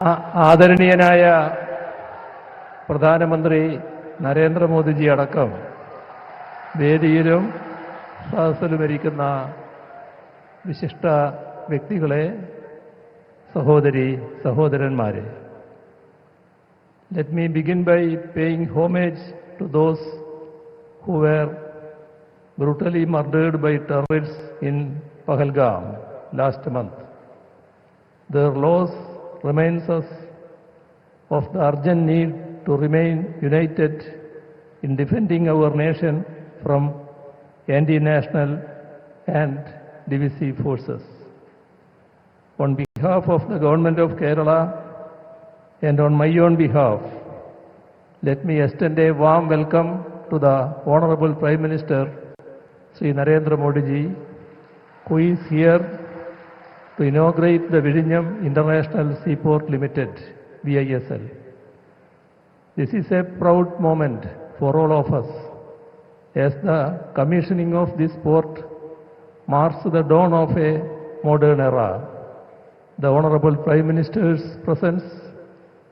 ആദരണീയനായ പ്രധാനമന്ത്രി നരേന്ദ്രമോദിജി അടക്കം വേദിയിലും സദസ്സിലുമിരിക്കുന്ന വിശിഷ്ട വ്യക്തികളെ, സഹോദരി സഹോദരന്മാരെ, let me begin by paying homage to those who were brutally murdered by terrorists in Pahalgam last month. Their loss reminds us of the urgent need to remain united in defending our nation from anti-national and divisive forces. On behalf of the Government of Kerala and on my own behalf, let me extend a warm welcome to the Honorable Prime Minister, Sri Narendra Modi ji, who is here to inaugurate the Vizhinjam International Seaport Limited, VISL. This is a proud moment for all of us, as the commissioning of this port marks the dawn of a modern era. The Honorable Prime Minister's presence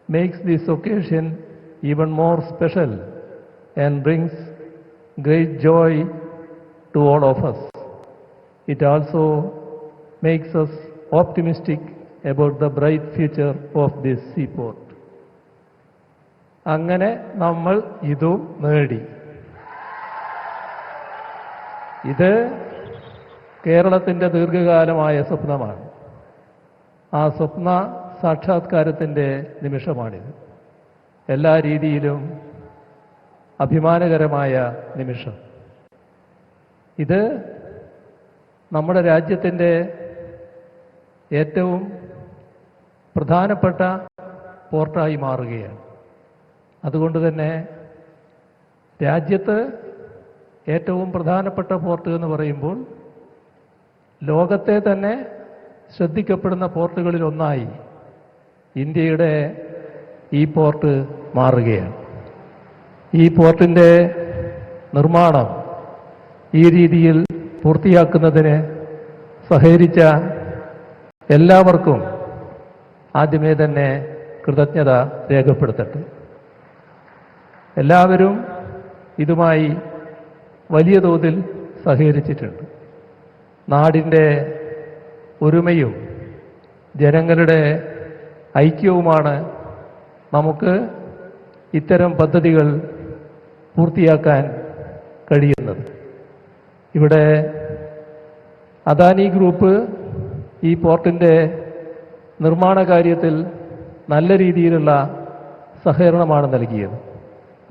makes this occasion even more special and brings great joy to all of us. It also makes us optimistic about the bright future of this seaport. അങ്ങനെ നമ്മൾ ഇതും നേടി. ഇത് കേരളത്തിൻ്റെ ദീർഘകാലമായ സ്വപ്നമാണ്. ആ സ്വപ്ന സാക്ഷാത്കാരത്തിൻ്റെ നിമിഷമാണിത്. എല്ലാ രീതിയിലും അഭിമാനകരമായ നിമിഷം. ഇത് നമ്മുടെ രാജ്യത്തിൻ്റെ ഏറ്റവും പ്രധാനപ്പെട്ട പോർട്ടായി മാറുകയാണ്. അതുകൊണ്ട് തന്നെ രാജ്യത്ത് ഏറ്റവും പ്രധാനപ്പെട്ട പോർട്ട് എന്ന് പറയുമ്പോൾ ലോകത്തെ തന്നെ ശ്രദ്ധിക്കപ്പെടുന്ന പോർട്ടുകളിൽ ഒന്നായി ഇന്ത്യയുടെ ഈ പോർട്ട് മാറുകയാണ്. ഈ പോർട്ടിൻ്റെ നിർമ്മാണം ഈ രീതിയിൽ പൂർത്തിയാക്കുന്നതിന് സഹകരിച്ച എല്ലാവർക്കും ആദ്യമേ തന്നെ കൃതജ്ഞത രേഖപ്പെടുത്തട്ടെ. എല്ലാവരും ഇതുമായി വലിയ തോതിൽ സഹകരിച്ചിട്ടുണ്ട്. നാടിൻ്റെ ഒരുമയും ജനങ്ങളുടെ ഐക്യവുമാണ് നമുക്ക് ഇത്തരം പദ്ധതികൾ പൂർത്തിയാക്കാൻ കഴിയുന്നത്. ഇവിടെ അദാനി ഗ്രൂപ്പ് ഈ പോർട്ടിൻ്റെ നിർമ്മാണ കാര്യത്തിൽ നല്ല രീതിയിലുള്ള സഹകരണമാണ് നൽകിയത്.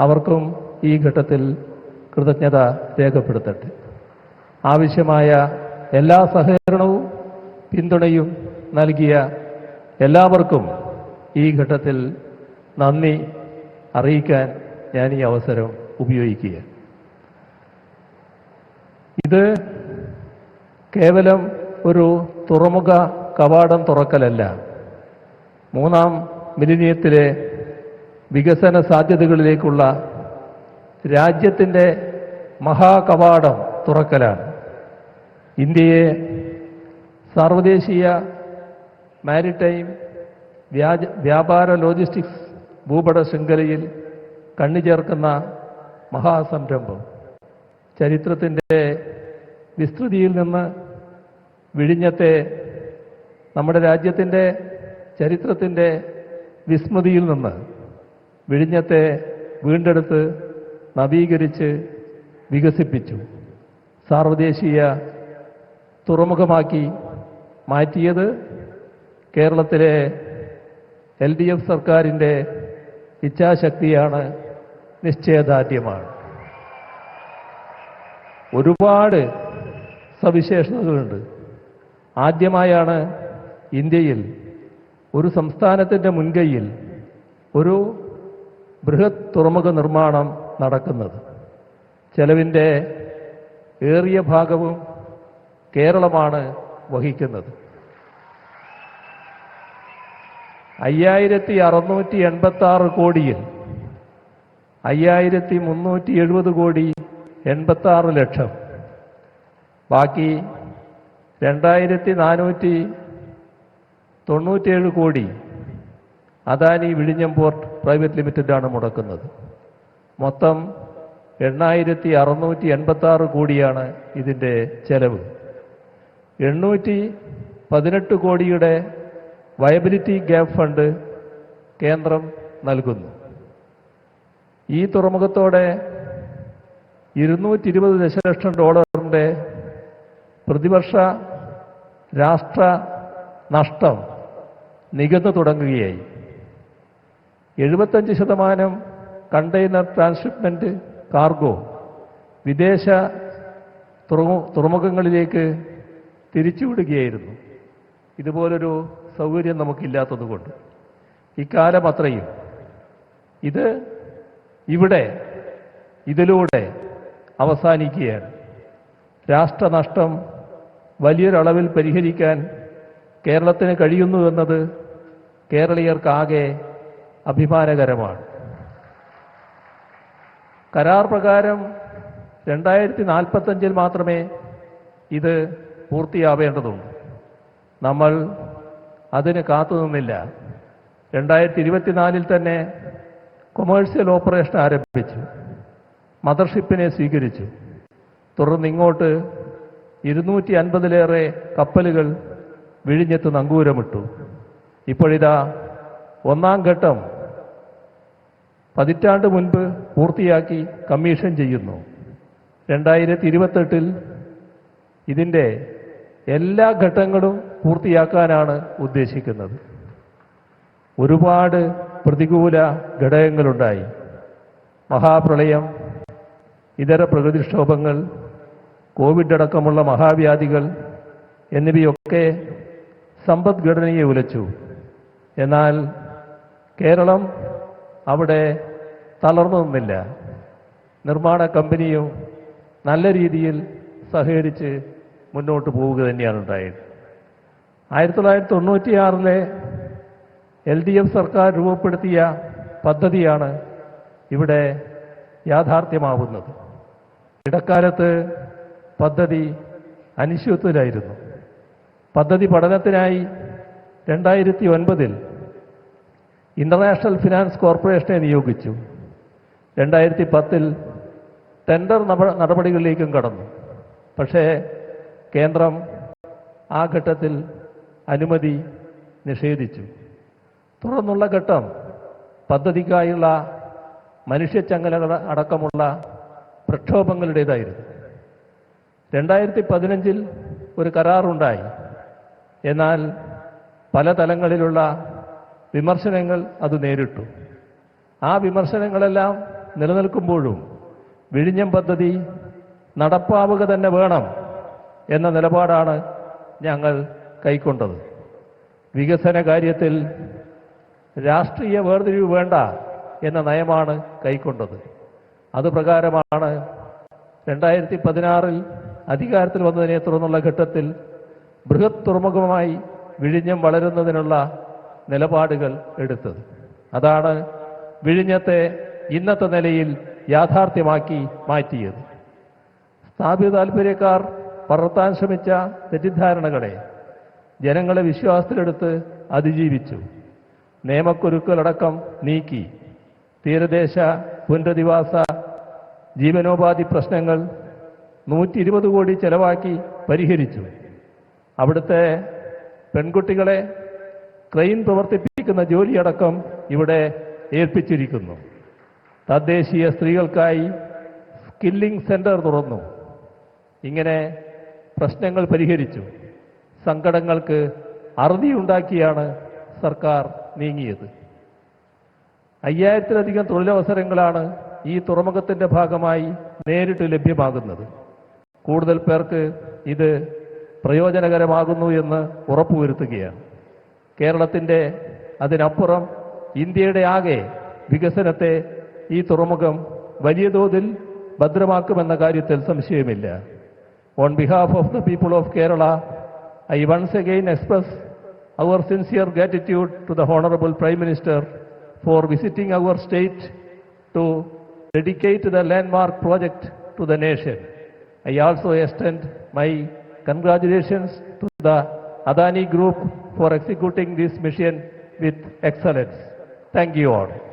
അവർക്കും ഈ ഘട്ടത്തിൽ കൃതജ്ഞത രേഖപ്പെടുത്തട്ടെ. ആവശ്യമായ എല്ലാ സഹകരണവും പിന്തുണയും നൽകിയ എല്ലാവർക്കും ഈ ഘട്ടത്തിൽ നന്ദി അറിയിക്കാൻ ഞാൻ ഈ അവസരം ഉപയോഗിക്കുക. ഇത് കേവലം ഒരു തുറമുഖ കവാടം തുറക്കലല്ല, മൂന്നാം മിലിനിയത്തിലെ വികസന സാധ്യതകളിലേക്കുള്ള രാജ്യത്തിൻ്റെ മഹാകവാടം തുറക്കലാണ്. ഇന്ത്യയെ സാർവദേശീയ മാരിടൈം വ്യാപാര ലോജിസ്റ്റിക്സ് ഭൂപട ശൃംഖലയിൽ കണ്ണിചേർക്കുന്ന മഹാസംരംഭം. ചരിത്രത്തിൻ്റെ വിസ്തൃതിയിൽ നിന്ന് വിഴിഞ്ഞത്തെ, നമ്മുടെ രാജ്യത്തിൻ്റെ ചരിത്രത്തിൻ്റെ വിസ്മൃതിയിൽ നിന്ന് വിഴിഞ്ഞത്തെ വീണ്ടെടുത്ത് നവീകരിച്ച് വികസിപ്പിച്ചു. സാർവദേശീയ തുറമുഖമാക്കി മാറ്റിയത് കേരളത്തിലെ LDF സർക്കാരിൻ്റെ ഇച്ഛാശക്തിയാണ്, നിശ്ചയദാർഢ്യമാണ്. ഒരുപാട് സവിശേഷതകളുണ്ട്. ആദ്യമായാണ് ഇന്ത്യയിൽ ഒരു സംസ്ഥാനത്തിൻ്റെ മുൻകൈയിൽ ഒരു ബൃഹത് തുറമുഖ നിർമ്മാണം നടക്കുന്നത്. ചെലവിൻ്റെ ഏറിയ ഭാഗവും കേരളമാണ് വഹിക്കുന്നത്. 5686 കോടിയിൽ 5370 കോടി 86 ലക്ഷം, ബാക്കി 2497 കോടി അദാനി വിഴിഞ്ഞം പോർട്ട് പ്രൈവറ്റ് ലിമിറ്റഡാണ് മുടക്കുന്നത്. മൊത്തം 8,686 കോടിയാണ് ഇതിൻ്റെ ചെലവ്. 818 കോടിയുടെ വയബിലിറ്റി ഗ്യാപ്പ് ഫണ്ട് കേന്ദ്രം നൽകുന്നു. ഈ തുറമുഖത്തോടെ $220 ദശലക്ഷം പ്രതിവർഷ രാഷ്ട്ര നഷ്ടം നികന്നു തുടങ്ങുകയായി. 75% കണ്ടെയ്നർ ട്രാൻസ്ഷിപ്മെന്റ് കാർഗോ വിദേശ തുറമുഖങ്ങളിലേക്ക് തിരിച്ചുവിടുകയായിരുന്നു. ഇതുപോലൊരു സൗകര്യം നമുക്കില്ലാത്തതുകൊണ്ട് ഇക്കാലം അത്രയും ഇത് ഇതിലൂടെ അവസാനിക്കുകയാണ്. രാഷ്ട്രനഷ്ടം വലിയൊരളവിൽ പരിഹരിക്കാൻ കേരളത്തിന് കഴിയുന്നുവെന്നത് കേരളീയർക്കാകെ അഭിമാനകരമാണ്. കരാർ പ്രകാരം 2045 മാത്രമേ ഇത് പൂർത്തിയാവേണ്ടതുള്ളൂ. നമ്മൾ അതിന് കാത്തുനിന്നില്ല. 2024 തന്നെ കൊമേഴ്സ്യൽ ഓപ്പറേഷൻ ആരംഭിച്ചു. മദർഷിപ്പിനെ സ്വീകരിച്ചു. തുടർന്ന് ഇങ്ങോട്ട് 250-ലേറെ കപ്പലുകൾ വിഴിഞ്ഞത്ത് നങ്കൂരമിട്ടു. ഇപ്പോഴിതാ ഒന്നാം ഘട്ടം പതിറ്റാണ്ട് മുൻപ് പൂർത്തിയാക്കി കമ്മീഷൻ ചെയ്യുന്നു. 2028 ഇതിൻ്റെ എല്ലാ ഘട്ടങ്ങളും പൂർത്തിയാക്കാനാണ് ഉദ്ദേശിക്കുന്നത്. ഒരുപാട് പ്രതികൂല ഘടകങ്ങളുണ്ടായി. മഹാപ്രളയം, ഇതര പ്രകൃതിക്ഷോഭങ്ങൾ, കോവിഡ് അടക്കമുള്ള മഹാവ്യാധികൾ എന്നിവയൊക്കെ സമ്പദ്ഘടനയെ ഉലച്ചു. എന്നാൽ കേരളം അവിടെ തളർന്നു നിന്നില്ല. നിർമ്മാണ കമ്പനിയും നല്ല രീതിയിൽ സഹകരിച്ച് മുന്നോട്ട് പോവുക തന്നെയാണ് ഉണ്ടായത്. 1996 LDF സർക്കാർ രൂപപ്പെടുത്തിയ പദ്ധതിയാണ് ഇവിടെ യാഥാർത്ഥ്യമാവുന്നത്. ഇടക്കാലത്ത് പദ്ധതി അനിശ്ചിതത്വത്തിലായിരുന്നു. പദ്ധതി പഠനത്തിനായി 2009 ഇന്റർനാഷണൽ ഫിനാൻസ് കോർപ്പറേഷനെ നിയോഗിച്ചു. 2010 ടെൻഡർ നടപടികളിലേക്കും കടന്നു. പക്ഷേ കേന്ദ്രം ആ ഘട്ടത്തിൽ അനുമതി നിഷേധിച്ചു. തുടർന്നുള്ള ഘട്ടം പദ്ധതിക്കായുള്ള മനുഷ്യച്ചങ്ങലകൾ അടക്കമുള്ള പ്രക്ഷോഭങ്ങളുടേതായിരുന്നു. 2015 ഒരു കരാറുണ്ടായി. എന്നാൽ പല തലങ്ങളിലുള്ള വിമർശനങ്ങൾ അത് നേരിട്ടു. ആ വിമർശനങ്ങളെല്ലാം നിലനിൽക്കുമ്പോഴും വിഴിഞ്ഞം പദ്ധതി നടപ്പാവുക തന്നെ വേണം എന്ന നിലപാടാണ് ഞങ്ങൾ കൈക്കൊണ്ടത്. വികസന കാര്യത്തിൽ രാഷ്ട്രീയ വേർതിരിവ് വേണ്ട എന്ന നയമാണ് കൈക്കൊണ്ടത്. അതുപ്രകാരമാണ് 2016 അധികാരത്തിൽ വന്നതിനെ തുടർന്നുള്ള ഘട്ടത്തിൽ ബൃഹത് തുറമുഖമായി വിഴിഞ്ഞം വളരുന്നതിനുള്ള നിലപാടുകൾ എടുത്തത്. അതാണ് വിഴിഞ്ഞത്തെ ഇന്നത്തെ നിലയിൽ യാഥാർത്ഥ്യമാക്കി മാറ്റിയത്. സ്ഥാപിത താൽപര്യക്കാർ പടർത്താൻ ശ്രമിച്ച തെറ്റിദ്ധാരണകളെ ജനങ്ങളെ വിശ്വാസത്തിലെടുത്ത് അതിജീവിച്ചു. നിയമക്കുരുക്കളടക്കം നീക്കി തീരദേശ പുനരധിവാസ ജീവനോപാധി പ്രശ്നങ്ങൾ 120 കോടി ചെലവാക്കി പരിഹരിച്ചു. അവിടുത്തെ പെൺകുട്ടികളെ ക്രെയിൻ പ്രവർത്തിപ്പിക്കുന്ന ജോലിയടക്കം ഇവിടെ ഏൽപ്പിച്ചിരിക്കുന്നു. തദ്ദേശീയ സ്ത്രീകൾക്കായി സ്കില്ലിംഗ് സെന്റർ തുറന്നു. ഇങ്ങനെ പ്രശ്നങ്ങൾ പരിഹരിച്ചു. സങ്കടങ്ങൾക്ക് അറുതിയുണ്ടാക്കിയാണ് സർക്കാർ നീങ്ങിയത്. 5000-ലധികം തൊഴിലവസരങ്ങളാണ് ഈ തുറമുഖത്തിന്റെ ഭാഗമായി നേരിട്ട് ലഭ്യമാകുന്നത്. കൂടുതൽ പേർക്ക് ഇത് പ്രയോജനകരമാകുന്നു എന്ന് ഉറപ്പുവരുത്തുകയാണ്. കേരളത്തിന്റെ അതിനപ്പുറം ഇന്ത്യയുടെ ആകെ വികസനത്തെ ഈ തുറമുഖം വലിയ തോതിൽ ഭദ്രമാക്കുമെന്ന കാര്യത്തിൽ സംശയമില്ല. On behalf of the people of Kerala, I once again express our sincere gratitude to the Honorable Prime Minister for visiting our state to dedicate the landmark project to the nation. I also extend my congratulations to the Adani Group for executing this mission with excellence. Thank you all.